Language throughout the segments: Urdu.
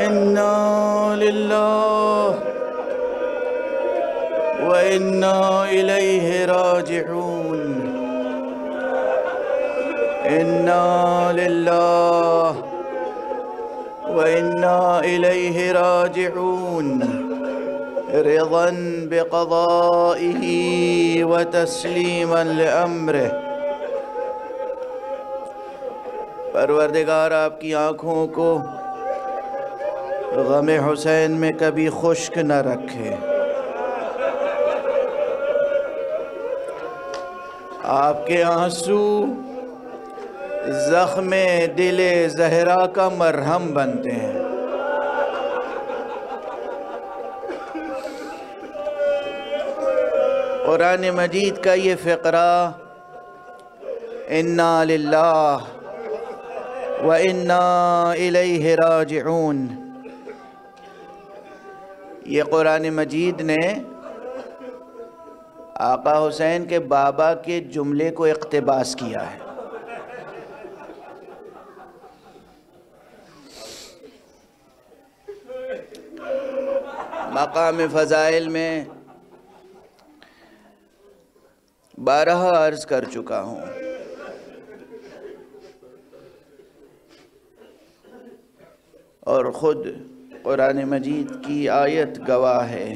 إنا لله وإنا إليه راجعون. إنا لله وإنا إليه راجعون. رضا بقضائه وتسليما لأمره. پروردگار آپ کی آنکھوں کو غم حسین میں کبھی خشک نہ رکھے. آپ کے آنسو زخم دل زہرا کا مرہم بنتے ہیں. قرآن مجید کا یہ فقرہ اِنَّا لِلَّهِ وَإِنَّا إِلَيْهِ راجعون، یہ قرآن مجید نے آقا حسین کے بابا کے جملے کو اقتباس کیا ہے. مقام فضائل میں بارہا عرض کر چکا ہوں، اور خود قرآن مجید کی آیت گواہ ہے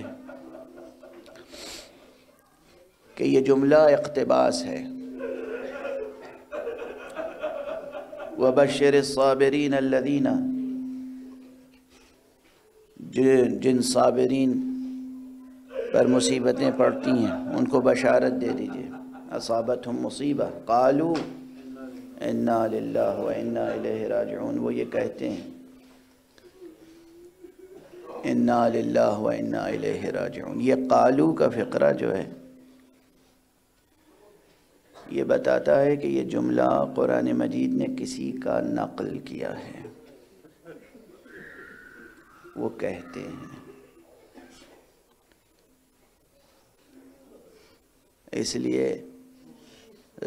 کہ یہ جملہ اقتباس ہے. وَبَشِّرِ الصَّابِرِينَ الَّذِينَ، جن صابرین پر مصیبتیں پڑتی ہیں ان کو بشارت دے دیجئے. اصابتہم مصیبہ قالوا انا للہ وانا الیہ راجعون، وہ یہ کہتے ہیں انا للہ وانا الیہ راجعون. یہ قالو کا فقرہ جو ہے یہ بتاتا ہے کہ یہ جملہ قرآن مجید نے کسی کا نقل کیا ہے. وہ کہتے ہیں، اس لیے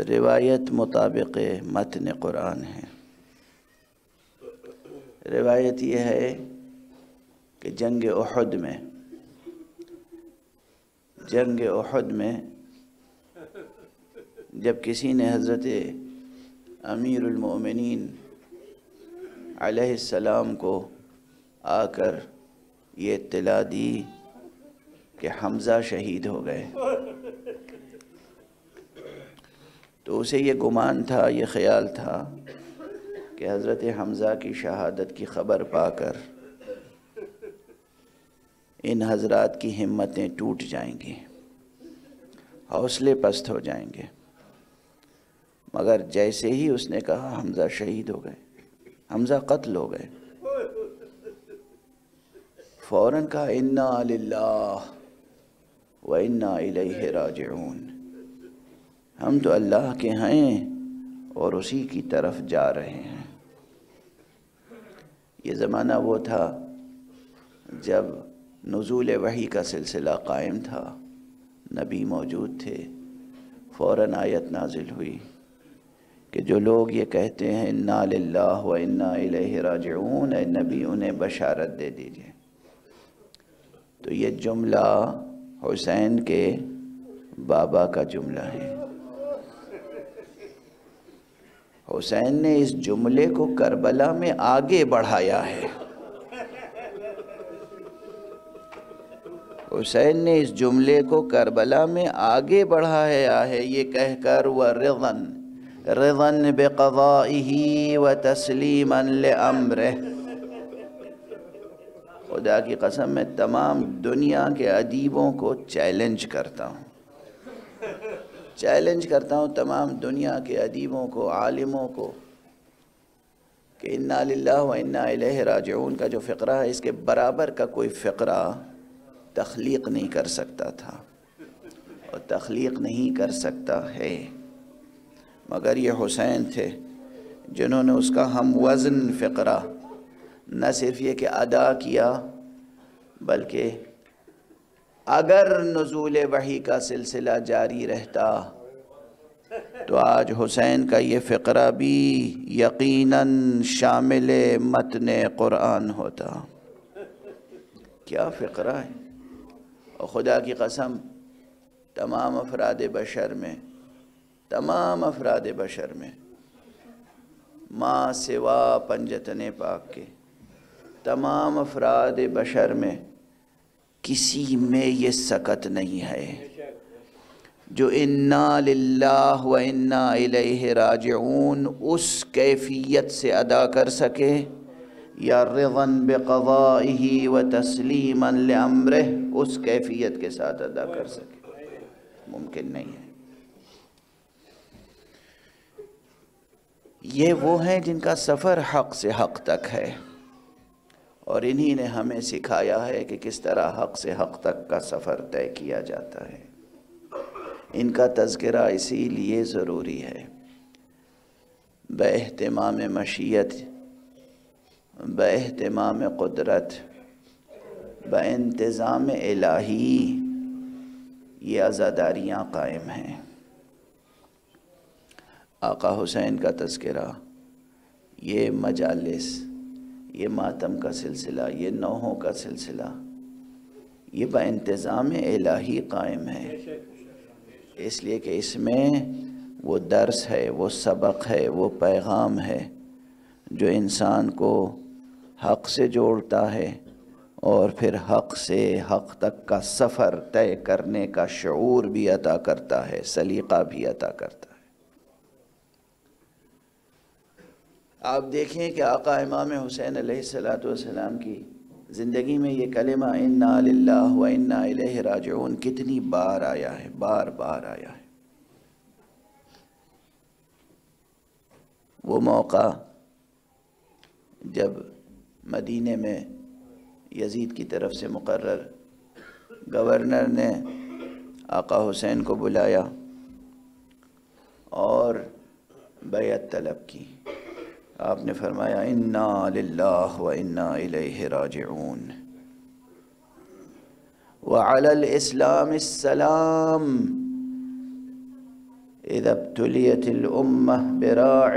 روایت مطابق متن قرآن ہے. روایت یہ ہے کہ جنگ احد میں جب کسی نے حضرت امیر المؤمنین علیہ السلام کو آ کر یہ اطلاع دی کہ حمزہ شہید ہو گئے، تو اسے یہ گمان تھا، یہ خیال تھا کہ حضرت حمزہ کی شہادت کی خبر پا کر ان حضرات کی ہمتیں ٹوٹ جائیں گی، حوصلے پست ہو جائیں گے. مگر جیسے ہی اس نے کہا حمزہ شہید ہو گئے، حمزہ قتل ہو گئے، فوراً کہا انا للہ وانا الیہ راجعون، ہم تو اللہ کے ہیں اور اسی کی طرف جا رہے ہیں. یہ زمانہ وہ تھا جب نزول وحی کا سلسلہ قائم تھا، نبی موجود تھے. فوراً آیت نازل ہوئی کہ جو لوگ یہ کہتے ہیں انا للہ وانا الیہ راجعون، اے نبی انہیں بشارت دے دیجئے. تو یہ جملہ حسین کے بابا کا جملہ ہے. حسین نے اس جملے کو کربلا میں آگے بڑھایا ہے. حسین نے اس جملے کو کربلا میں آگے بڑھایا ہے یہ کہہ کر رضاً بقضائہ وتسلیما لامرہ. خدا کی قسم میں تمام دنیا کے ادیبوں کو چیلنج کرتا ہوں تمام دنیا کے ادیبوں کو، عالموں کو، کہ انا للہ وانا الیہ راجعون کا جو فقرہ ہے اس کے برابر کا کوئی فقرہ تخلیق نہیں کر سکتا تھا اور تخلیق نہیں کر سکتا ہے. مگر یہ حسین تھے جنہوں نے اس کا ہم وزن فقرہ نہ صرف یہ کہ ادا کیا، بلکہ اگر نزول وحی کا سلسلہ جاری رہتا تو آج حسین کا یہ فقرہ بھی یقیناً شامل متن قرآن ہوتا. کیا فقرہ ہے. اور خدا کی قسم تمام افراد بشر میں ما سوا پنجتن پاک کے تمام افراد بشر میں کسی میں یہ سکت نہیں ہے جو انا للہ و انا الیہ راجعون اس کیفیت سے ادا کر سکے یا رضا بقضائہ و تسلیما لامرہ اس کیفیت کے ساتھ ادا کر سکے. ممکن نہیں ہے. یہ وہ ہیں جن کا سفر حق سے حق تک ہے، اور انہی نے ہمیں سکھایا ہے کہ کس طرح حق سے حق تک کا سفر طے کیا جاتا ہے. ان کا تذکرہ اسی لیے ضروری ہے. باہتمام مشیت، باہتمام قدرت، بانتظام الہی یہ عزاداریاں قائم ہیں. آقا حسین کا تذکرہ، یہ مجالس، یہ ماتم کا سلسلہ، یہ نوحوں کا سلسلہ، یہ بانتظام الہی قائم ہے. اس لیے کہ اس میں وہ درس ہے، وہ سبق ہے، وہ پیغام ہے جو انسان کو حق سے جوڑتا ہے اور پھر حق سے حق تک کا سفر طے کرنے کا شعور بھی عطا کرتا ہے، سلیقہ بھی عطا کرتا ہے. آپ دیکھیں کہ آقا امام حسین علیہ السلام کی زندگی میں یہ کلمہ انا للہ و انا الیہ راجعون کتنی بار آیا ہے، بار بار آیا ہے. وہ موقع جب مدینے میں یزید کی طرف سے مقرر گورنر نے آقا حسین کو بلایا اور بیعت طلب کی. آپ نے فرمایا انا للہ و انا الیہ راجعون وعلی الاسلام السلام اذا ابتلیت الامہ براع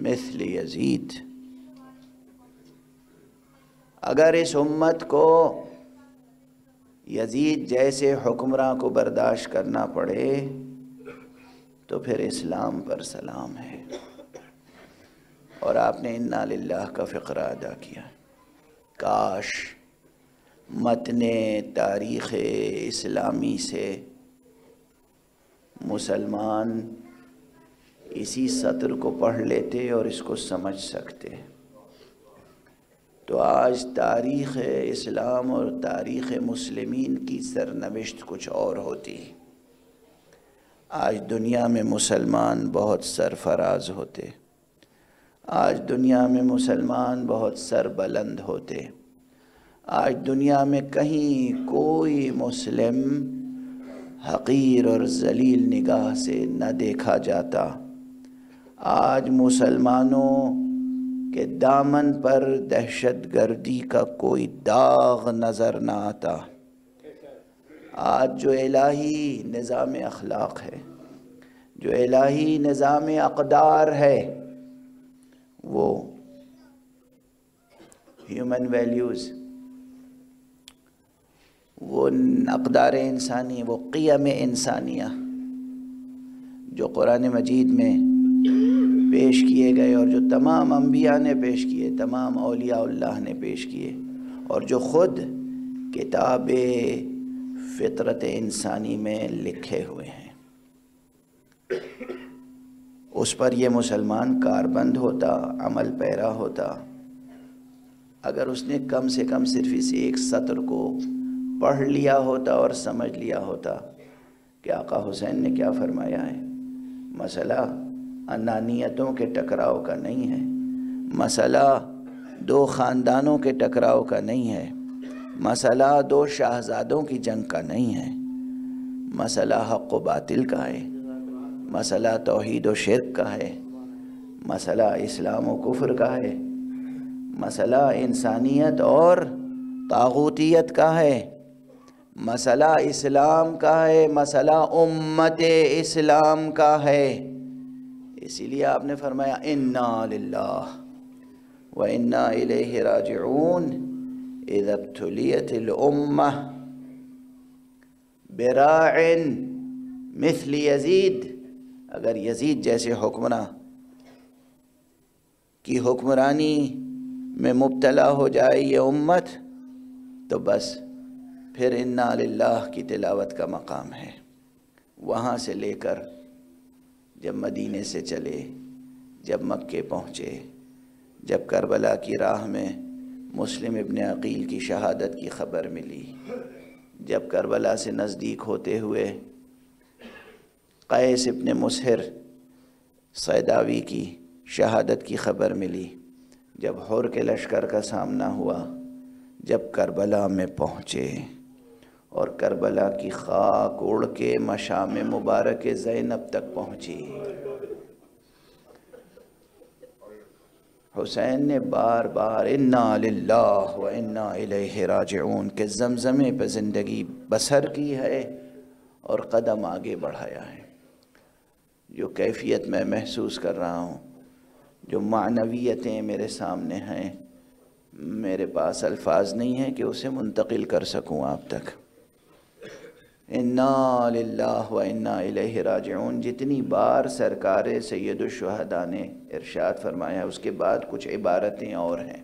مثل یزید. اگر اس امت کو یزید جیسے حکمراں کو برداشت کرنا پڑے تو پھر اسلام پر سلام ہے. اور آپ نے انا للہ کا فقرہ ادا کیا. کاش متن تاریخ اسلامی سے مسلمان اسی سطر کو پڑھ لیتے اور اس کو سمجھ سکتے تو آج تاریخ اسلام اور تاریخ مسلمین کی سرنوشت کچھ اور ہوتی. آج دنیا میں مسلمان بہت سرفراز ہوتے، آج دنیا میں مسلمان بہت سربلند ہوتے، آج دنیا میں کہیں کوئی مسلم حقیر اور ذلیل نگاہ سے نہ دیکھا جاتا. آج مسلمانوں کے دامن پر دہشت گردی کا کوئی داغ نظر نہ آتا. آج جو الہی نظام اخلاق ہے، جو الہی نظام اقدار ہے، وہ ہیومن ویلیوز، وہ اقدار انسانی، وہ قیم انسانیہ جو قرآن مجید میں پیش کیے گئے اور جو تمام انبیاء نے پیش کیے، تمام اولیاء اللہ نے پیش کیے، اور جو خود کتاب فطرت انسانی میں لکھے ہوئے ہیں، اس پر یہ مسلمان کاربند ہوتا، عمل پیرا ہوتا اگر اس نے کم سے کم صرف اس ایک سطر کو پڑھ لیا ہوتا اور سمجھ لیا ہوتا کہ آقا حسین نے کیا فرمایا ہے. مسئلہ انانیتوں کے ٹکراؤ کا نہیں ہے، مسئلہ دو خاندانوں کے ٹکراؤ کا نہیں ہے، مسئلہ دو شاہزادوں کی جنگ کا نہیں ہے، مسئلہ حق و باطل کا ہے، مسئلہ توحید و شرک کا ہے، مسئلہ اسلام و کفر کا ہے، مسئلہ انسانیت اور طاغوتیت کا ہے، مسئلہ اسلام کا ہے، مسئلہ امت اسلام کا ہے. اسی لیے آپ نے فرمایا انا للہ و انا الیہ راجعون. اذا ابتلیت الامہ براع مثل یزید، اگر یزید جیسے حکمراں کی حکمرانی میں مبتلا ہو جائے یہ امت تو بس پھر انا للہ کی تلاوت کا مقام ہے۔ وہاں سے لے کر جب مدینے سے چلے، جب مکے پہنچے، جب کربلا کی راہ میں مسلم ابن عقیل کی شہادت کی خبر ملی، جب کربلا سے نزدیک ہوتے ہوئے قیس ابن مسہر صیداوی کی شہادت کی خبر ملی، جب حر کے لشکر کا سامنا ہوا، جب کربلا میں پہنچے اور کربلا کی خاک اڑ کے مشام مبارک زینب تک پہنچی، حسین نے بار بار انا للہ و انا الیہ راجعون کے زمزمے پہ زندگی بسر کی ہے اور قدم آگے بڑھایا ہے۔ جو کیفیت میں محسوس کر رہا ہوں، جو معنویتیں میرے سامنے ہیں، میرے پاس الفاظ نہیں ہیں کہ اسے منتقل کر سکوں آپ تک۔ انا للہ و انا الیہ راجعون جتنی بار سرکار سید الشہداء نے ارشاد فرمایا، اس کے بعد کچھ عبارتیں اور ہیں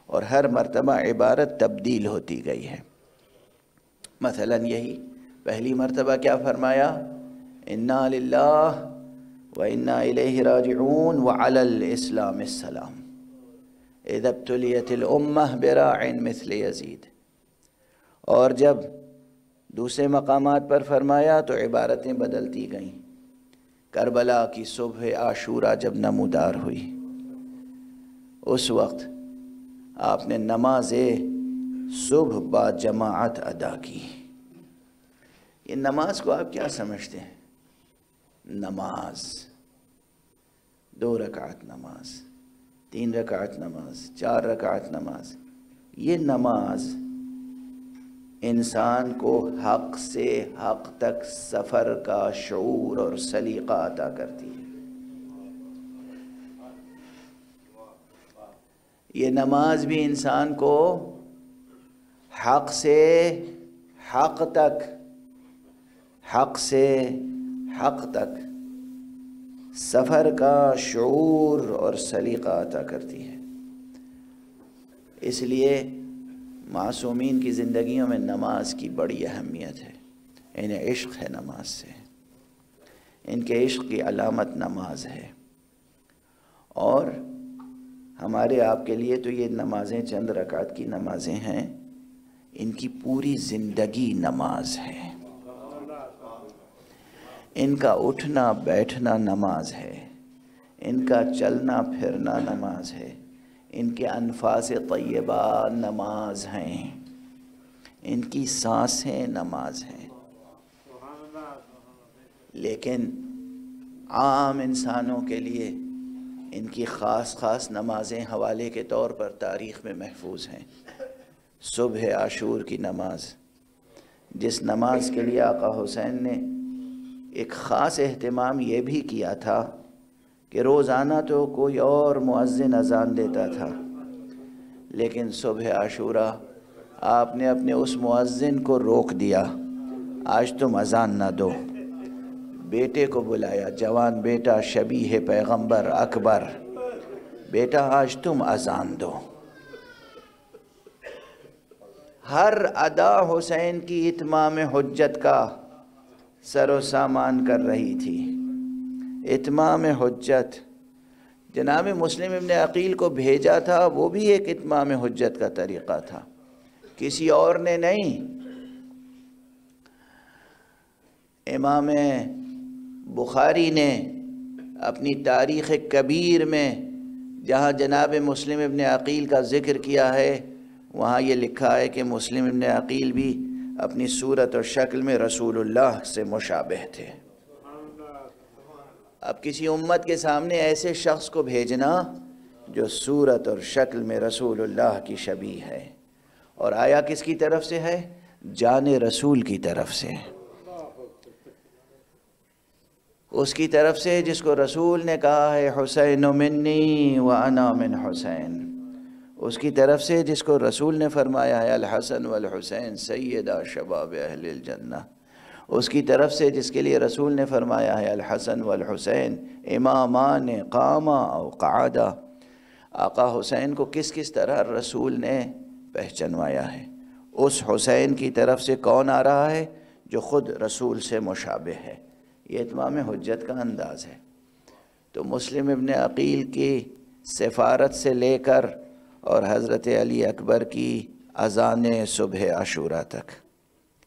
اور ہر مرتبہ عبارت تبدیل ہوتی گئی ہے۔ مثلا یہی پہلی مرتبہ کیا فرمایا؟ انا للہ و انا الیہ راجعون وعلی الاسلام السلام اذا ابتلیت الامہ براع مثل یزید۔ اور جب دوسرے مقامات پر فرمایا تو عبارتیں بدلتی گئیں۔ کربلا کی صبح عاشورہ جب نمودار ہوئی، اس وقت آپ نے نماز صبح با جماعت ادا کی۔ یہ نماز کو آپ کیا سمجھتے ہیں؟ نماز 2 رکعت نماز، 3 رکعت نماز، 4 رکعت نماز، یہ نماز انسان کو حق سے حق تک سفر کا شعور اور سلیقہ عطا کرتی ہے۔ یہ نماز بھی انسان کو حق سے حق تک، حق سے حق تک سفر کا شعور اور سلیقہ عطا کرتی ہے۔ اس لیے معصومین کی زندگیوں میں نماز کی بڑی اہمیت ہے۔ انہیں عشق ہے نماز سے، ان کے عشق کی علامت نماز ہے۔ اور ہمارے آپ کے لیے تو یہ نمازیں چند رکعت کی نمازیں ہیں، ان کی پوری زندگی نماز ہے۔ ان کا اٹھنا بیٹھنا نماز ہے، ان کا چلنا پھرنا نماز ہے، ان کے انفاس طیبہ نماز ہیں، ان کی سانسیں نماز ہیں۔ لیکن عام انسانوں کے لیے ان کی خاص خاص نمازیں حوالے کے طور پر تاریخ میں محفوظ ہیں۔ صبح عاشور کی نماز، جس نماز کے لیے آقا حسین نے ایک خاص اہتمام یہ بھی کیا تھا کہ روزانہ تو کوئی اور مؤذن اذان دیتا تھا، لیکن صبح عاشورہ آپ نے اپنے اس مؤذن کو روک دیا، آج تم اذان نہ دو۔ بیٹے کو بلایا، جوان بیٹا شبیہ پیغمبر اکبر، بیٹا آج تم اذان دو۔ ہر ادا حسین کی اتمام حجت کا سر و سامان کر رہی تھی۔ اتمام حجت، جناب مسلم ابن عقیل کو بھیجا تھا، وہ بھی ایک اتمام حجت کا طریقہ تھا، کسی اور نے نہیں۔ امام بخاری نے اپنی تاریخ کبیر میں جہاں جناب مسلم ابن عقیل کا ذکر کیا ہے، وہاں یہ لکھا ہے کہ مسلم ابن عقیل بھی اپنی صورت اور شکل میں رسول اللہ سے مشابہ تھے۔ اب کسی امت کے سامنے ایسے شخص کو بھیجنا جو صورت اور شکل میں رسول اللہ کی شبیہ ہے، اور آیا کس کی طرف سے ہے؟ جان رسول کی طرف سے، اس کی طرف سے جس کو رسول نے کہا ہے حسین منی وانا من حسین، اس کی طرف سے جس کو رسول نے فرمایا ہے الحسن والحسین سیدا شباب اہل الجنہ، اس کی طرف سے جس کے لیے رسول نے فرمایا ہے الحسن والحسین امامان قاما او قعدا، آقا حسین کو کس کس طرح رسول نے پہچنوایا ہے؟ اس حسین کی طرف سے کون آ رہا ہے؟ جو خود رسول سے مشابہ ہے۔ یہ اتمام حجت کا انداز ہے۔ تو مسلم ابن عقیل کی سفارت سے لے کر اور حضرت علی اکبر کی اذان صبح عاشوراء تک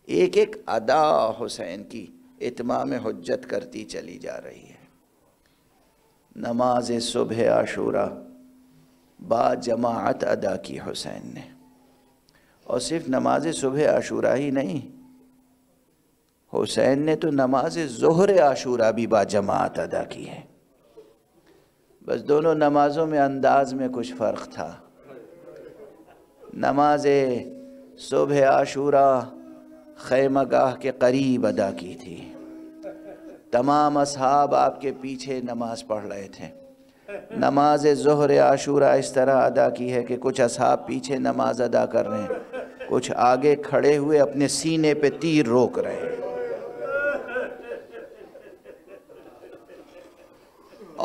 ایک ایک ادا حسین کی اتمام حجت کرتی چلی جا رہی ہے۔ نماز صبح عاشوراء با جماعت ادا کی حسین نے، اور صرف نماز صبح عاشوراء ہی نہیں، حسین نے تو نماز ظہر عاشوراء بھی با جماعت ادا کی ہے۔ بس دونوں نمازوں میں انداز میں کچھ فرق تھا۔ نماز صبح عاشوراء خیمہ گاہ کے قریب ادا کی تھی، تمام اصحاب آپ کے پیچھے نماز پڑھ رہے تھے۔ نماز ظہر عاشوراء اس طرح ادا کی ہے کہ کچھ اصحاب پیچھے نماز ادا کر رہے ہیں، کچھ آگے کھڑے ہوئے اپنے سینے پہ تیر روک رہے ہیں،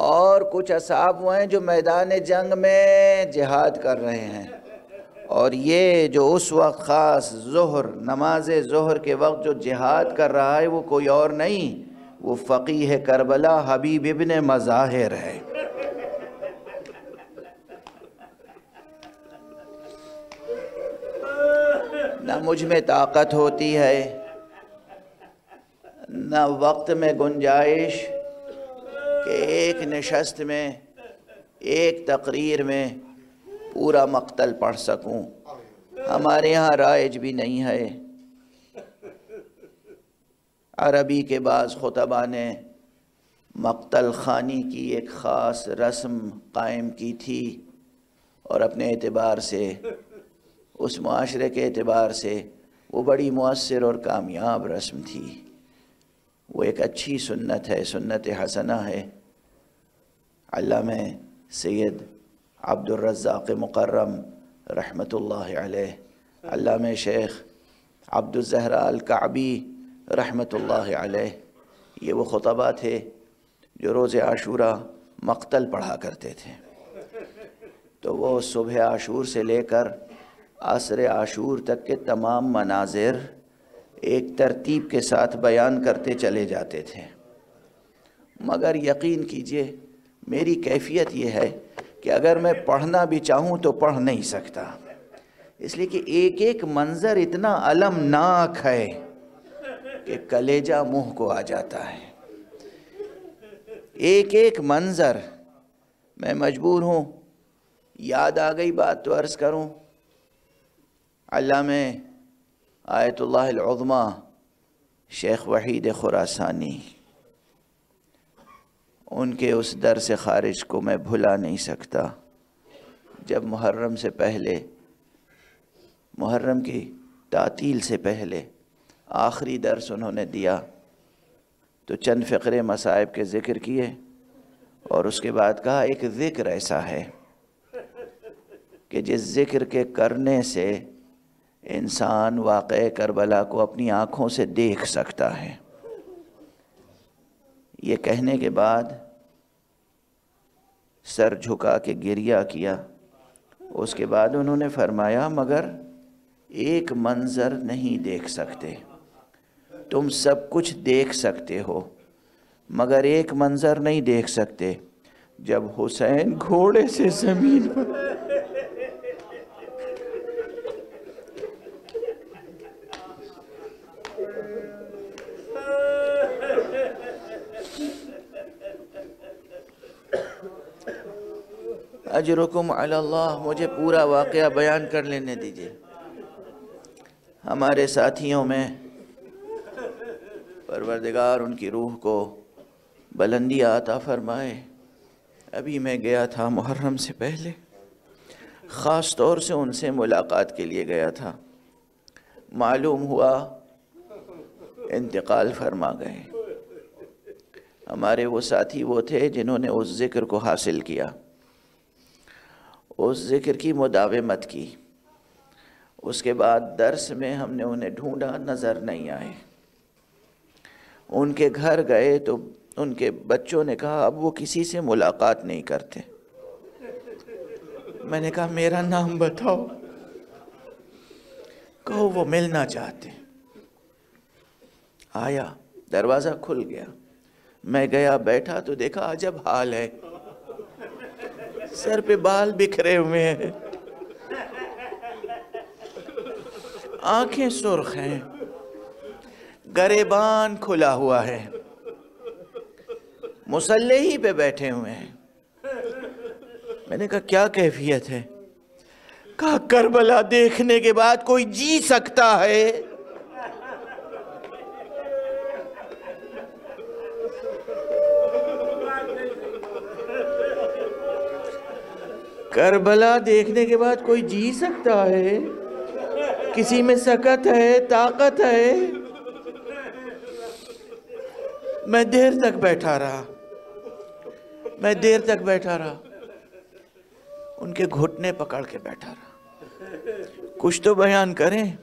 اور کچھ اصحاب وہ ہیں جو میدان جنگ میں جہاد کر رہے ہیں۔ اور یہ جو اس وقت خاص ظہر، نماز ظہر کے وقت جو جہاد کر رہا ہے وہ کوئی اور نہیں، وہ فقیہ کربلا حبیب ابن مظاہر ہے۔ نہ مجھ میں طاقت ہوتی ہے، نہ وقت میں گنجائش کہ ایک نشست میں، ایک تقریر میں پورا مقتل پڑھ سکوں۔ ہمارے یہاں رائج بھی نہیں ہے۔ عربی کے بعض خطباء نے مقتل خوانی کی ایک خاص رسم قائم کی تھی، اور اپنے اعتبار سے، اس معاشرے کے اعتبار سے وہ بڑی مؤثر اور کامیاب رسم تھی۔ وہ ایک اچھی سنت ہے، سنت حسنہ ہے۔ علامہ سید عبد الرزاق مکرم رحمۃ اللہ علیہ، علامہ شیخ عبد الزہراء الکعبی رحمۃ اللہ علیہ، یہ وہ خطباء تھے جو روز عاشوراء مقتل پڑھا کرتے تھے۔ تو وہ صبح عاشور سے لے کر عصر عاشور تک کے تمام مناظر ایک ترتیب کے ساتھ بیان کرتے چلے جاتے تھے۔ مگر یقین کیجئے میری کیفیت یہ ہے کہ اگر میں پڑھنا بھی چاہوں تو پڑھ نہیں سکتا، اس لیے کہ ایک ایک منظر اتنا المناک ہے کہ کلیجہ منہ کو آ جاتا ہے۔ ایک ایک منظر میں مجبور ہوں، یاد آ گئی بات تو عرض کروں۔ علامہ آیت اللہ العظمی شیخ وحید خراسانی، ان کے اس درس خارج کو میں بھلا نہیں سکتا۔ جب محرم سے پہلے، محرم کی تعطیل سے پہلے آخری درس انہوں نے دیا، تو چند فقرے مصائب کے ذکر کیے، اور اس کے بعد کہا ایک ذکر ایسا ہے کہ جس ذکر کے کرنے سے انسان واقعہ کربلا کو اپنی آنکھوں سے دیکھ سکتا ہے۔ یہ کہنے کے بعد سر جھکا کے گریہ کیا۔ اس کے بعد انہوں نے فرمایا مگر ایک منظر نہیں دیکھ سکتے، تم سب کچھ دیکھ سکتے ہو مگر ایک منظر نہیں دیکھ سکتے، جب حسین گھوڑے سے زمین پر اجرکم علی اللہ، مجھے پورا واقعہ بیان کر لینے دیجئے۔ ہمارے ساتھیوں میں پروردگار ان کی روح کو بلندی عطا فرمائے۔ ابھی میں گیا تھا محرم سے پہلے، خاص طور سے ان سے ملاقات کے لیے گیا تھا، معلوم ہوا انتقال فرما گئے۔ ہمارے وہ ساتھی وہ تھے جنہوں نے اس ذکر کو حاصل کیا۔ اس ذکر کی مداومت کی. اس کے بعد درس میں ہم نے انہیں ڈھونڈا، نظر نہیں آئے. ان کے گھر گئے تو ان کے بچوں نے کہا اب وہ کسی سے ملاقات نہیں کرتے. میں نے کہا میرا نام بتاؤ. کہو وہ ملنا چاہتے. آیا، دروازہ کھل گیا، میں گیا بیٹھا تو دیکھا عجب حال ہے. سر پہ بال بکھرے ہوئے ہیں، آنکھیں سرخ ہیں، گریبان کھلا ہوا ہے، مصلی ہی پہ بیٹھے ہوئے ہیں. میں نے کہا کیا کیفیت ہے؟ کہا کربلا دیکھنے کے بعد کوئی جی سکتا ہے؟ کربلا دیکھنے کے بعد کوئی جی سکتا ہے؟ کسی میں سکت ہے، طاقت ہے؟ میں دیر تک بیٹھا رہا، ان کے گھٹنے پکڑ کے بیٹھا رہا. کچھ تو بیان کریں.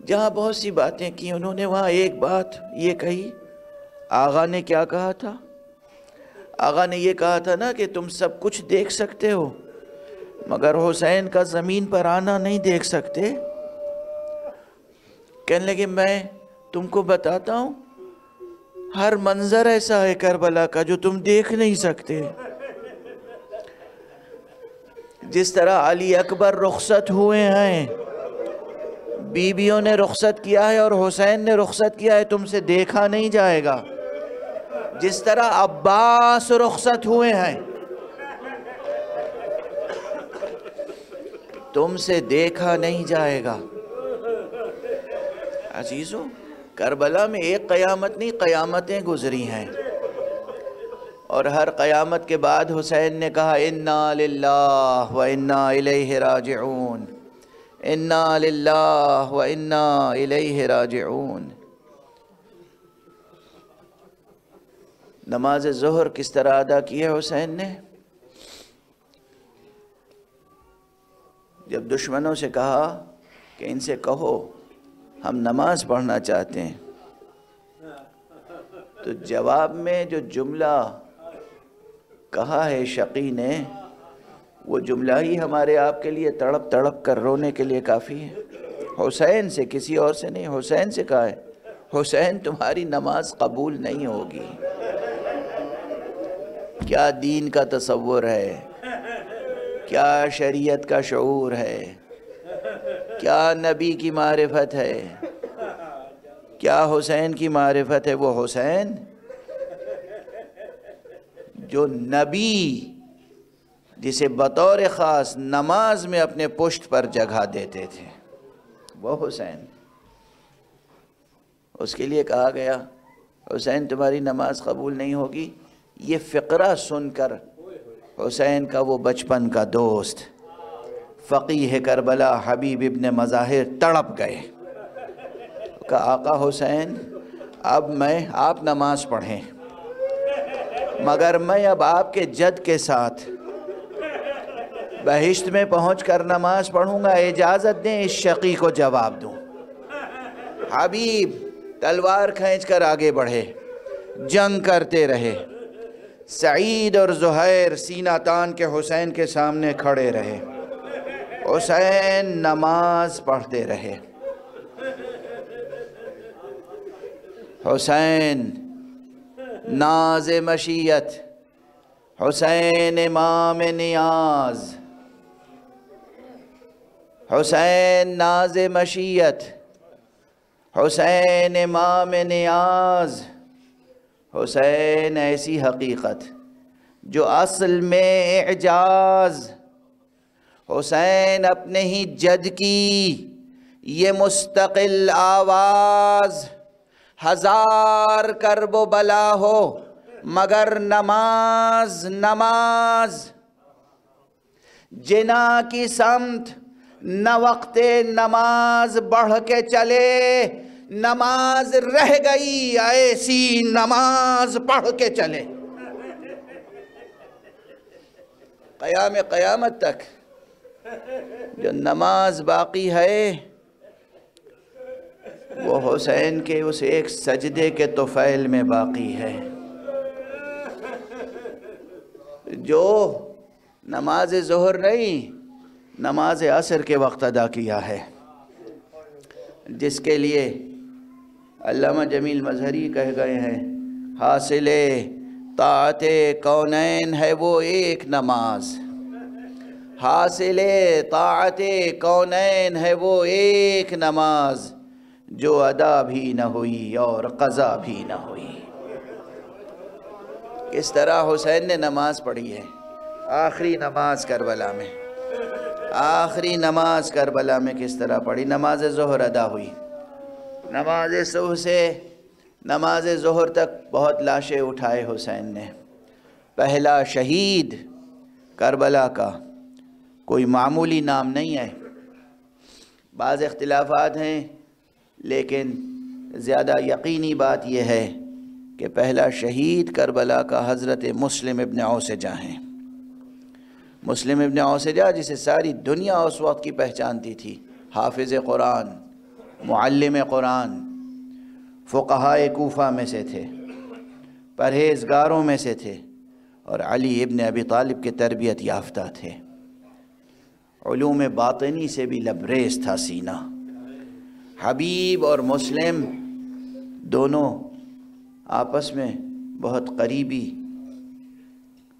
جہاں بہت سی باتیں کی انہوں نے، وہاں ایک بات یہ کہی. آغا نے کیا کہا تھا؟ آغا نے یہ کہا تھا نا کہ تم سب کچھ دیکھ سکتے ہو مگر حسین کا زمین پر آنا نہیں دیکھ سکتے. کہنے لگے میں تم کو بتاتا ہوں، ہر منظر ایسا ہے کربلا کا جو تم دیکھ نہیں سکتے. جس طرح علی اکبر رخصت ہوئے ہیں، بیویوں نے رخصت کیا ہے اور حسین نے رخصت کیا ہے، تم سے دیکھا نہیں جائے گا. جس طرح عباس رخصت ہوئے ہیں، تم سے دیکھا نہیں جائے گا. عزیزو، کربلا میں ایک قیامت نہیں، قیامتیں گزری ہیں، اور ہر قیامت کے بعد حسین نے کہا انا للہ و انا الیہ راجعون، انا للہ و انا الیہ راجعون. نماز ظہر کس طرح ادا کی ہے حسین نے؟ جب دشمنوں سے کہا کہ ان سے کہو ہم نماز پڑھنا چاہتے ہیں، تو جواب میں جو جملہ کہا ہے شقی نے، وہ جملہ ہی ہمارے آپ کے لیے تڑپ تڑپ کر رونے کے لیے کافی ہے. حسین سے، کسی اور سے نہیں، حسین سے کہا ہے حسین تمہاری نماز قبول نہیں ہوگی. کیا دین کا تصور ہے، کیا شریعت کا شعور ہے، کیا نبی کی معرفت ہے، کیا حسین کی معرفت ہے. وہ حسین جو نبی جسے بطور خاص نماز میں اپنے پشت پر جگہ دیتے تھے، وہ حسین. اس کے لیے کہا گیا حسین تمہاری نماز قبول نہیں ہوگی. یہ فقرہ سن کر حسین کا وہ بچپن کا دوست فقیہ کربلا حبیب ابن مظاہر تڑپ گئے. کہا آقا حسین اب آپ نماز پڑھیں، مگر میں اب آپ کے جد کے ساتھ بہشت میں پہنچ کر نماز پڑھوں گا، اجازت دیں اس شقی کو جواب دوں. حبیب تلوار کھینچ کر آگے بڑھے، جنگ کرتے رہے. سعید اور زہیر سینہ تان کے حسین کے سامنے کھڑے رہے. حسین نماز پڑھتے رہے. حسین ناز مشیت، حسین امام نیاز، حسین ناز مشیت، حسین امام نیاز. حسین ایسی حقیقت جو اصل میں اعجاز. حسین اپنے ہی جد کی یہ مستقل آواز. ہزار کرب و بلا ہو مگر نماز نماز. جنا کی سمت نہ وقت نماز بڑھ کے چلے، نماز رہ گئی ایسی نماز پڑھ کے چلے. قیام قیامت تک جو نماز باقی ہے وہ حسین کے اس ایک سجدے کے طفیل میں باقی ہے، جو نماز ظہر نہیں نماز عصر کے وقت ادا کیا ہے، جس کے لیے علامہ جمیل مظہری کہہ گئے ہیں حاصل طاعت کونین ہے وہ ایک نماز، حاصل طاعت کونین ہے وہ ایک نماز، جو ادا بھی نہ ہوئی اور قضا بھی نہ ہوئی۔ کس طرح حسین نے نماز پڑھی ہے، آخری نماز کربلا میں، آخری نماز کربلا میں کس طرح پڑھی، نماز ظہر ادا ہوئی، نماز صبح سے نماز ظہر تک بہت لاشیں اٹھائے حسین نے، پہلا شہید کربلا کا کوئی معمولی نام نہیں ہے، بعض اختلافات ہیں لیکن زیادہ یقینی بات یہ ہے کہ پہلا شہید کربلا کا حضرت مسلم ابن اوسجہ ہیں۔ مسلم ابن اوسجہ جسے ساری دنیا اس وقت کی پہچانتی تھی، حافظ قرآن، معلم قرآن، فقہائے کوفہ میں سے تھے، پرہیزگاروں میں سے تھے، اور علی ابن ابی طالب کے تربیت یافتہ تھے، علوم باطنی سے بھی لبریز تھا سینہ۔ حبیب اور مسلم دونوں آپس میں بہت قریبی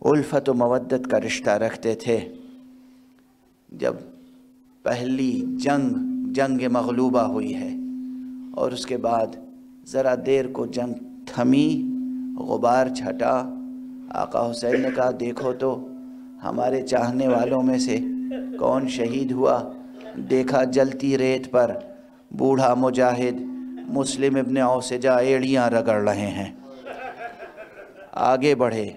الفت و مودت کا رشتہ رکھتے تھے۔ جب پہلی جنگ مغلوبہ ہوئی ہے اور اس کے بعد ذرا دیر کو جنگ تھمی، غبار چھٹا، آقا حسین نے کہا دیکھو تو ہمارے چاہنے والوں میں سے کون شہید ہوا، دیکھا جلتی ریت پر بوڑھا مجاہد مسلم ابن اوسجہ ایڑیاں رگڑ رہے ہیں، آگے بڑھے،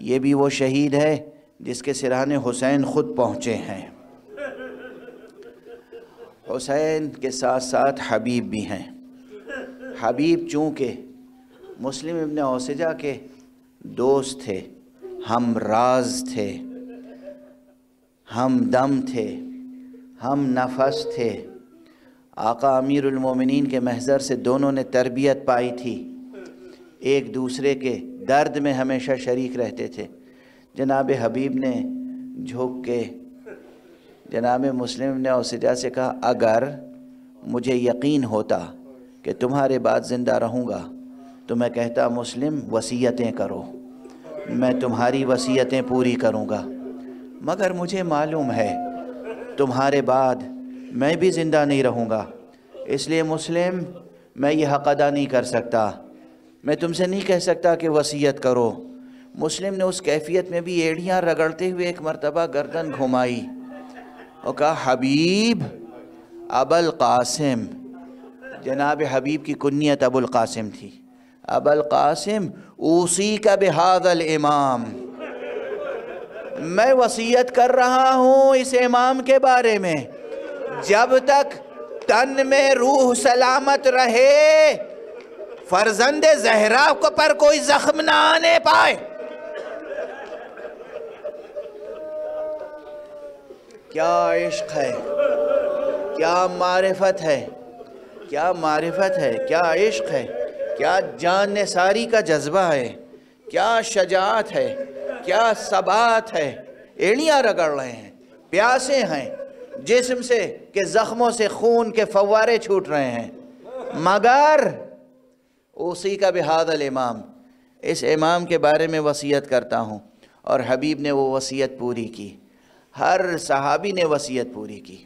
یہ بھی وہ شہید ہے جس کے سرہانے حسین خود پہنچے ہیں۔ حسین کے ساتھ ساتھ حبیب بھی ہیں۔ حبیب چونکہ مسلم ابن اوسجہ کے دوست تھے، ہم راز تھے، ہم دم تھے، ہم نفس تھے، آقا امیر المومنین کے محضر سے دونوں نے تربیت پائی تھی، ایک دوسرے کے درد میں ہمیشہ شریک رہتے تھے۔ جناب حبیب نے جھک کے جناب مسلم ابن اوسجہ سے کہا اگر مجھے یقین ہوتا کہ تمہارے بعد زندہ رہوں گا تو میں کہتا مسلم وصیتیں کرو، میں تمہاری وصیتیں پوری کروں گا، مگر مجھے معلوم ہے تمہارے بعد میں بھی زندہ نہیں رہوں گا، اس لیے مسلم میں یہ حق ادا نہیں کر سکتا، میں تم سے نہیں کہہ سکتا کہ وصیت کرو۔ مسلم نے اس کیفیت میں بھی ایڑیاں رگڑتے ہوئے ایک مرتبہ گردن گھمائی اور کہا حبیب ابو القاسم، جناب حبیب کی کنیت ابو القاسم تھی، ابو القاسم اوصیک بہذا الامام، میں وصیت کر رہا ہوں اس امام کے بارے میں، جب تک تن میں روح سلامت رہے فرزند زہرا کو پر کوئی زخم نہ آنے پائے۔ کیا عشق ہے، کیا معرفت ہے، کیا معرفت ہے، کیا عشق ہے، کیا جان نثاری کا جذبہ ہے، کیا شجاعت ہے، کیا ثبات ہے۔ ایڑیاں رگڑ رہے ہیں، پیاسے ہیں جسم سے کہ زخموں سے خون کے فوارے چھوٹ رہے ہیں، مگر اسی کا بہذا الامام، اس امام کے بارے میں وصیت کرتا ہوں۔ اور حبیب نے وہ وصیت پوری کی، ہر صحابی نے وصیت پوری کی۔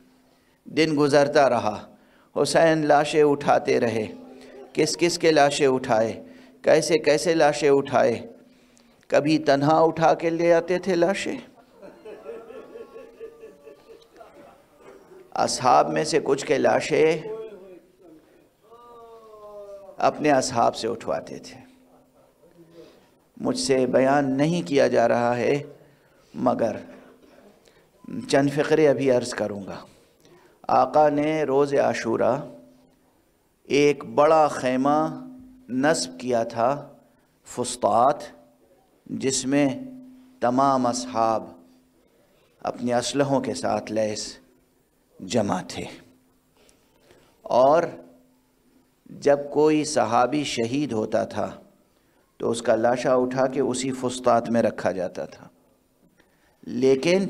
دن گزرتا رہا، حسین لاشیں اٹھاتے رہے، کس کس کے لاشیں اٹھائے، کیسے کیسے لاشیں اٹھائے، کبھی تنہا اٹھا کے لے آتے تھے لاشیں، اصحاب میں سے کچھ کے لاشیں اپنے اصحاب سے اٹھواتے تھے۔ مجھ سے بیان نہیں کیا جا رہا ہے مگر چند فقرے ابھی عرض کروں گا۔ آقا نے روز عاشوراء ایک بڑا خیمہ نصب کیا تھا فسطاط، جس میں تمام اصحاب اپنے اسلحوں کے ساتھ لیس جمع تھے، اور جب کوئی صحابی شہید ہوتا تھا تو اس کا لاشا اٹھا کے اسی فسطاط میں رکھا جاتا تھا، لیکن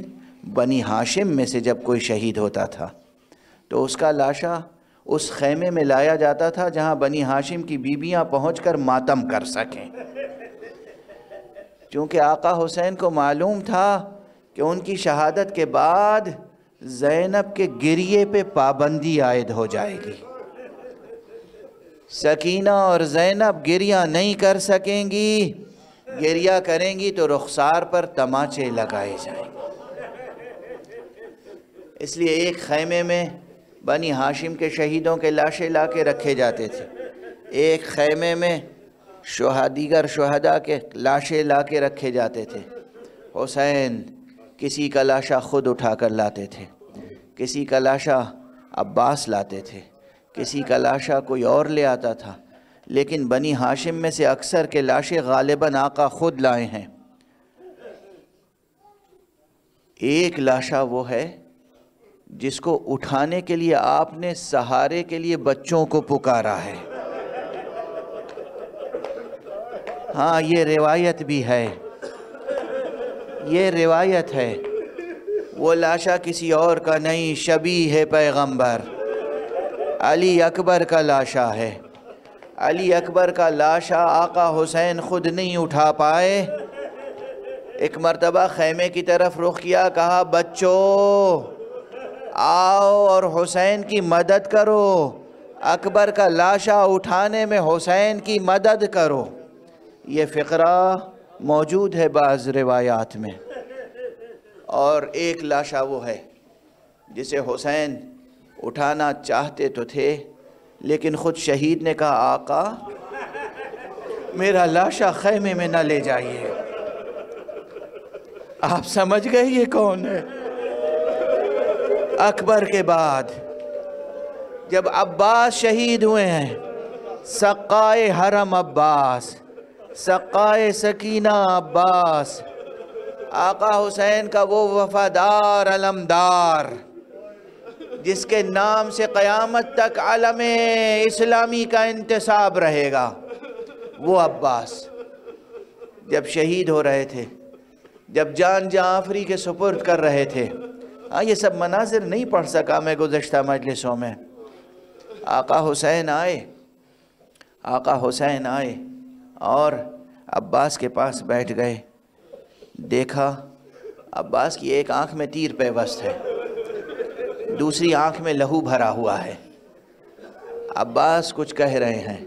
بنی ہاشم میں سے جب کوئی شہید ہوتا تھا تو اس کا لاشا اس خیمے میں لایا جاتا تھا جہاں بنی ہاشم کی بیویاں پہنچ کر ماتم کر سکیں، چونکہ آقا حسین کو معلوم تھا کہ ان کی شہادت کے بعد زینب کے گریے پہ پابندی عائد ہو جائے گی، سکینہ اور زینب گریہ نہیں کر سکیں گی، گریہ کریں گی تو رخسار پر تماچے لگائے جائیں گے۔ اس لیے ایک خیمے میں بنی ہاشم کے شہیدوں کے لاشیں لا کے رکھے جاتے تھے، ایک خیمے میں دیگر شہداء کے لاشیں لا کے رکھے جاتے تھے۔ حسین کسی کا لاشا خود اٹھا کر لاتے تھے، کسی کا لاشا عباس لاتے تھے، کسی کا لاشا کوئی اور لے آتا تھا، لیکن بنی ہاشم میں سے اکثر کے لاشیں غالباً آقا خود لائے ہیں۔ ایک لاشا وہ ہے جس کو اٹھانے کے لیے آپ نے سہارے کے لیے بچوں کو پکارا ہے۔ ہاں، یہ روایت بھی ہے، یہ روایت ہے، وہ لاشا کسی اور کا نہیں، شبیہ ہے پیغمبر علی اکبر کا لاشا ہے۔ علی اکبر کا لاشا آقا حسین خود نہیں اٹھا پائے۔ ایک مرتبہ خیمے کی طرف رخ کیا، کہا بچوں آؤ اور حسین کی مدد کرو، اکبر کا لاشا اٹھانے میں حسین کی مدد کرو۔ یہ فقرہ موجود ہے بعض روایات میں۔ اور ایک لاشا وہ ہے جسے حسین اٹھانا چاہتے تو تھے، لیکن خود شہید نے کہا آقا میرا لاشا خیمے میں نہ لے جائیے۔ آپ سمجھ گئے یہ کون ہے؟ اکبر کے بعد جب عباس شہید ہوئے ہیں، سقائے حرم عباس، سقائے سکینہ عباس، آقا حسین کا وہ وفادار علمدار جس کے نام سے قیامت تک عالم اسلامی کا انتساب رہے گا، وہ عباس جب شہید ہو رہے تھے، جب جان آفری کے سپرد کر رہے تھے، یہ سب مناظر نہیں پڑھ سکا میں گزشتہ مجلسوں میں۔ آقا حسین آئے اور عباس کے پاس بیٹھ گئے۔ دیکھا عباس کی ایک آنکھ میں تیر پیوست ہے، دوسری آنکھ میں لہو بھرا ہوا ہے۔ عباس کچھ کہہ رہے ہیں۔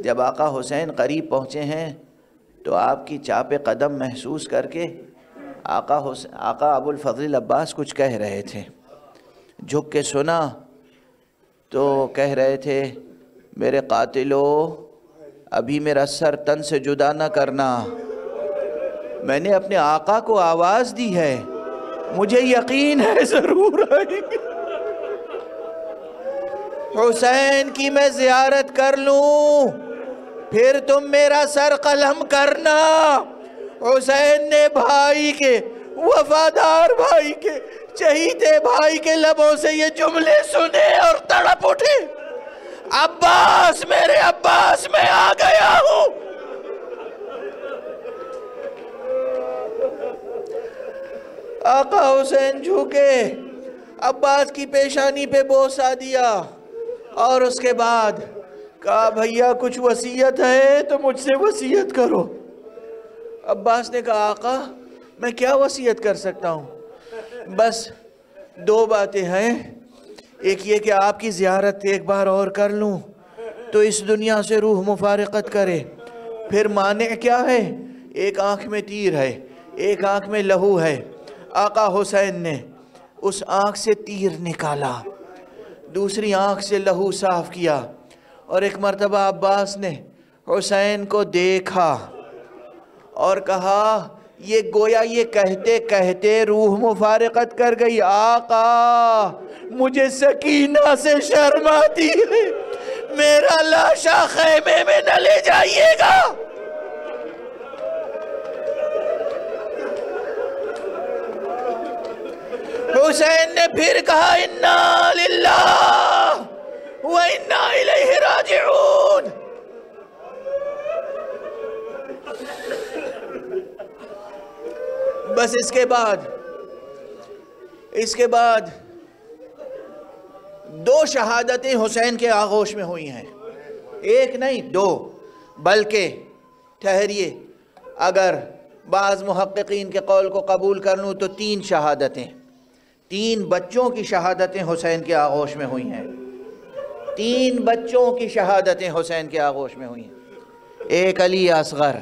جب آقا حسین قریب پہنچے ہیں تو آپ کی چاپ قدم محسوس کر کے آقا ابو الفضل عباس کچھ کہہ رہے تھے۔ جھک کے سنا تو کہہ رہے تھے میرے قاتلو ابھی میرا سر تن سے جدا نہ کرنا، میں نے اپنے آقا کو آواز دی ہے، مجھے یقین ہے ضرور آئیں گے، حسین کی میں زیارت کر لوں پھر تم میرا سر قلم کرنا۔ حسین نے بھائی کے، وفادار بھائی کے، چہیتے بھائی کے لبوں سے یہ جملے سنے اور تڑپ اٹھے، عباس میرے عباس میں آ گیا ہوں۔ آقا حسین جھکے، عباس کی پیشانی پہ بوسہ دیا اور اس کے بعد کہا بھیا کچھ وصیت ہے تو مجھ سے وصیت کرو۔ عباس نے کہا آقا میں کیا وصیت کر سکتا ہوں، بس دو باتیں ہیں، ایک یہ کہ آپ کی زیارت ایک بار اور کر لوں تو اس دنیا سے روح مفارقت کرے، پھر مانع کیا ہے، ایک آنکھ میں تیر ہے، ایک آنکھ میں لہو ہے۔ آقا حسین نے اس آنکھ سے تیر نکالا، دوسری آنکھ سے لہو صاف کیا، اور ایک مرتبہ عباس نے حسین کو دیکھا اور کہا یہ گویا یہ کہتے کہتے روح مفارقت کر گئی، آقا مجھے سکینہ سے شرم آتی ہے، میرا لاشا خیمے میں نہ لے جائیے گا۔ حسین نے پھر کہا انا للہ و انا الیہ راجعون. بس اس کے بعد 2 شہادتیں حسین کے آغوش میں ہوئی ہیں. ایک نہیں 2، بلکہ ٹھہریے، اگر بعض محققین کے قول کو قبول کر لوں تو 3 شہادتیں، 3 بچوں کی شہادتیں حسین کے آغوش میں ہوئی ہیں. 3 بچوں کی شہادتیں حسین کے آغوش میں ہوئی ہیں. ایک علی اصغر،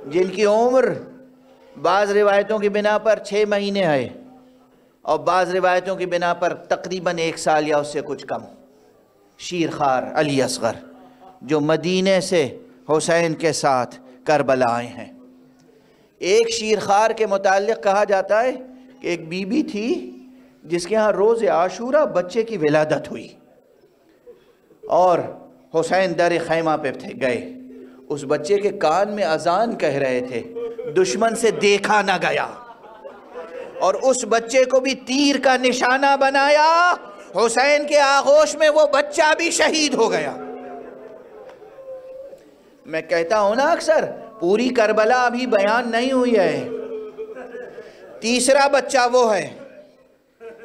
جن کی عمر بعض روایتوں کی بنا پر 6 مہینے ہے اور بعض روایتوں کی بنا پر تقریباً 1 سال یا اس سے کچھ کم. شیرخوار علی اصغر جو مدینے سے حسین کے ساتھ کربلا آئے ہیں. ایک شیرخوار کے متعلق کہا جاتا ہے کہ ایک بی بی تھی جس کے ہاں روز عاشورہ بچے کی ولادت ہوئی اور حسین در خیمہ پہ گئے. اس بچے کے کان میں اذان کہہ رہے تھے، دشمن سے دیکھا نہ گیا، اور اس بچے کو بھی تیر کا نشانہ بنایا. حسین کے آغوش میں وہ بچہ بھی شہید ہو گیا. میں کہتا ہوں نا اکثر، پوری کربلا ابھی بیان نہیں ہوئی ہے. تیسرا بچہ وہ ہے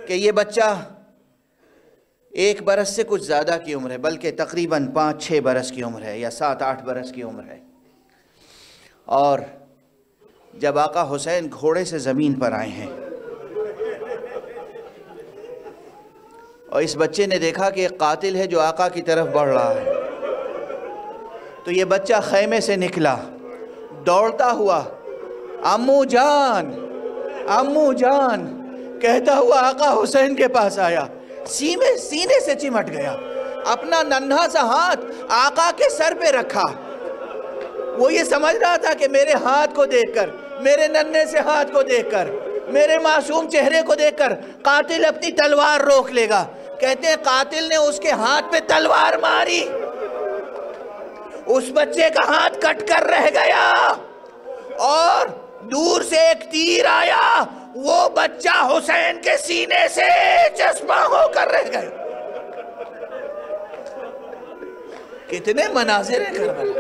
کہ یہ بچہ 1 برس سے کچھ زیادہ کی عمر ہے، بلکہ تقریباً 5-6 برس کی عمر ہے یا 7-8 برس کی عمر ہے. اور جب آقا حسین گھوڑے سے زمین پر آئے ہیں اور اس بچے نے دیکھا کہ ایک قاتل ہے جو آقا کی طرف بڑھ رہا ہے، تو یہ بچہ خیمے سے نکلا دوڑتا ہوا، امو جان امو جان کہتا ہوا آقا حسین کے پاس آیا. سینے سے چمٹ گیا، اپنا ننھا سا ہاتھ آقا کے سر پہ رکھا. وہ یہ سمجھ رہا تھا کہ میرے ہاتھ کو دیکھ کر، میرے ننھے سے ہاتھ کو دیکھ کر، میرے معصوم چہرے کو دیکھ کر قاتل اپنی تلوار روک لے گا. کہتے ہیں قاتل نے اس کے ہاتھ پہ تلوار ماری، اس بچے کا ہاتھ کٹ کر رہ گیا اور دور سے ایک تیر آیا، وہ بچہ حسین کے سینے سے چسپاں ہو کر رہ گیا. کتنے مناظر ہیں کربلا.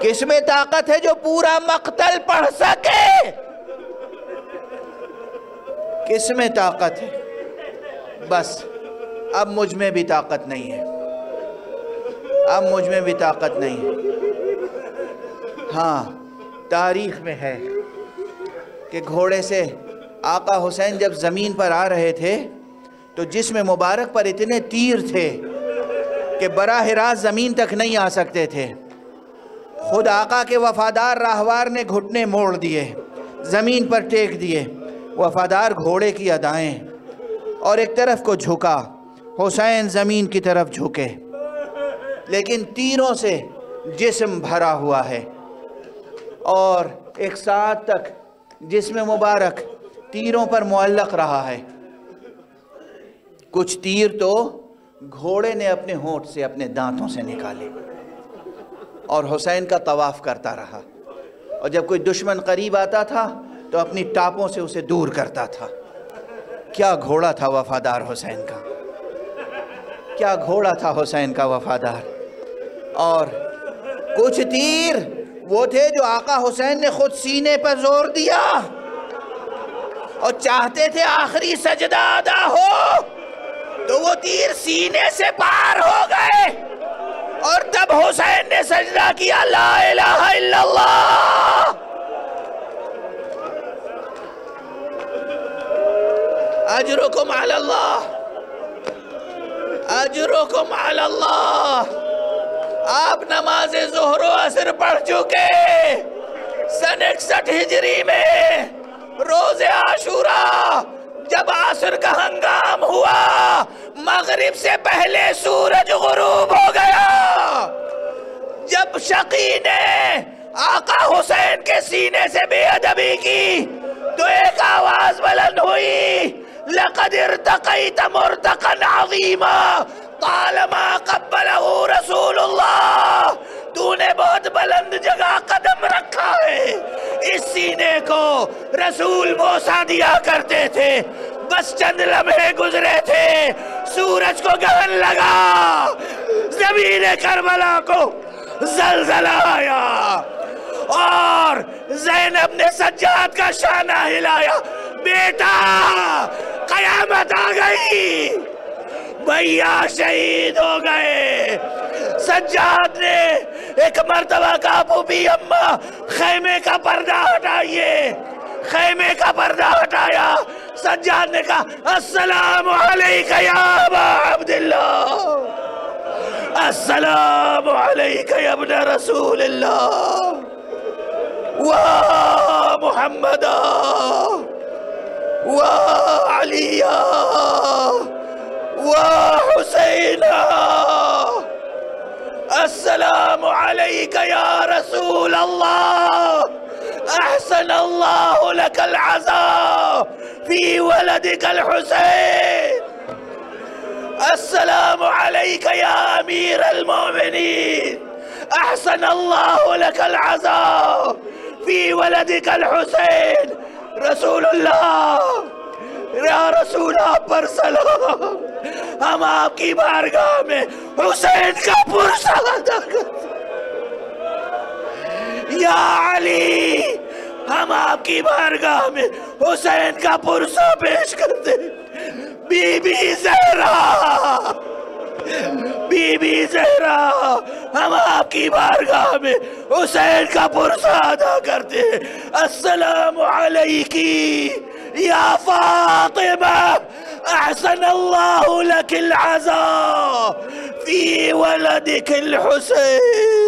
کس میں طاقت ہے جو پورا مقتل پڑھ سکے؟ کس میں طاقت ہے؟ بس اب مجھ میں بھی طاقت نہیں ہے، اب مجھ میں بھی طاقت نہیں ہے. ہاں تاریخ میں ہے کہ گھوڑے سے آقا حسین جب زمین پر آ رہے تھے تو جسم مبارک پر اتنے تیر تھے کہ براہ راست زمین تک نہیں آ سکتے تھے. خود آقا کے وفادار راہوار نے گھٹنے موڑ دیے، زمین پر ٹیک دیے. وفادار گھوڑے کی ادائیں، اور ایک طرف کو جھکا، حسین زمین کی طرف جھکے، لیکن تیروں سے جسم بھرا ہوا ہے اور 1 ساعت تک جسم مبارک تیروں پر معلق رہا ہے. کچھ تیر تو گھوڑے نے اپنے ہونٹ سے، اپنے دانتوں سے نکالے اور حسین کا طواف کرتا رہا. اور جب کوئی دشمن قریب آتا تھا تو اپنی ٹاپوں سے اسے دور کرتا تھا. کیا گھوڑا تھا وفادار حسین کا، کیا گھوڑا تھا حسین کا وفادار. اور کچھ تیر وہ تھے جو آقا حسین نے خود سینے پر زور دیا اور چاہتے تھے آخری سجدہ ادا ہو، تو وہ تیر سینے سے پار ہو گئے اور تب حسین نے سجدہ کیا، لا الہ الا اللہ. اجرکم علی اللہ، اجرکم علی اللہ. آپ نماز ظہر و عصر پڑھ چکے. سن 61 ہجری میں روز عاشورہ جب عصر کا ہنگام ہوا، مغرب سے پہلے سورج غروب ہو گیا. جب شقی نے آقا حسین کے سینے سے بے ادبی کی تو ایک آواز بلند ہوئی، لقد ارتقیت مرتقا عظیما، طالما قبلہ رسول اللہ، تو نے بہت بلند جگہ قدم رکھا ہے، اس سینے کو رسول بوسہ دیا کرتے تھے، بس چند لمحے گزرے تھے، سورج کو گرہن لگا، زمین کربلا کو زلزلہ آیا، اور زینب نے سجاد کا شانہ ہلایا، بیٹا قیامت آ گئی، بھیا شہید ہو گئے۔ سجاد نے ایک مرتبہ کہا پھوپھی اماں خیمے کا پردہ ہٹائیے، خیمے کا پردہ ہٹایا، سجاد نے کہا السلام علیک یا ابا عبداللہ، السلام علیک یا ابن رسول اللہ، وا محمدا وا علیہ وحسینہ، السلام علیک یا رسول اللہ، احسن اللہ لک العزاء فی ولدک الحسین، السلام علیک یا امیر المومنین، احسن اللہ لک العزاء فی ولدک الحسین۔ رسول اللہ، یا رسول آپ پر سلام، ہم آپ کی بارگاہ میں حسین کا پرسہ ادا کرتے، یا علی ہم آپ کی بارگاہ میں حسین کا پرسہ پیش کرتے، بی بی زہرا، بی بی زہرا ہم آپ کی بارگاہ میں حسین کا پرسہ ادا کرتے، السلام علیکی یا فاطمہ، احسن اللہ لک العزاء فی ولدک الحسین۔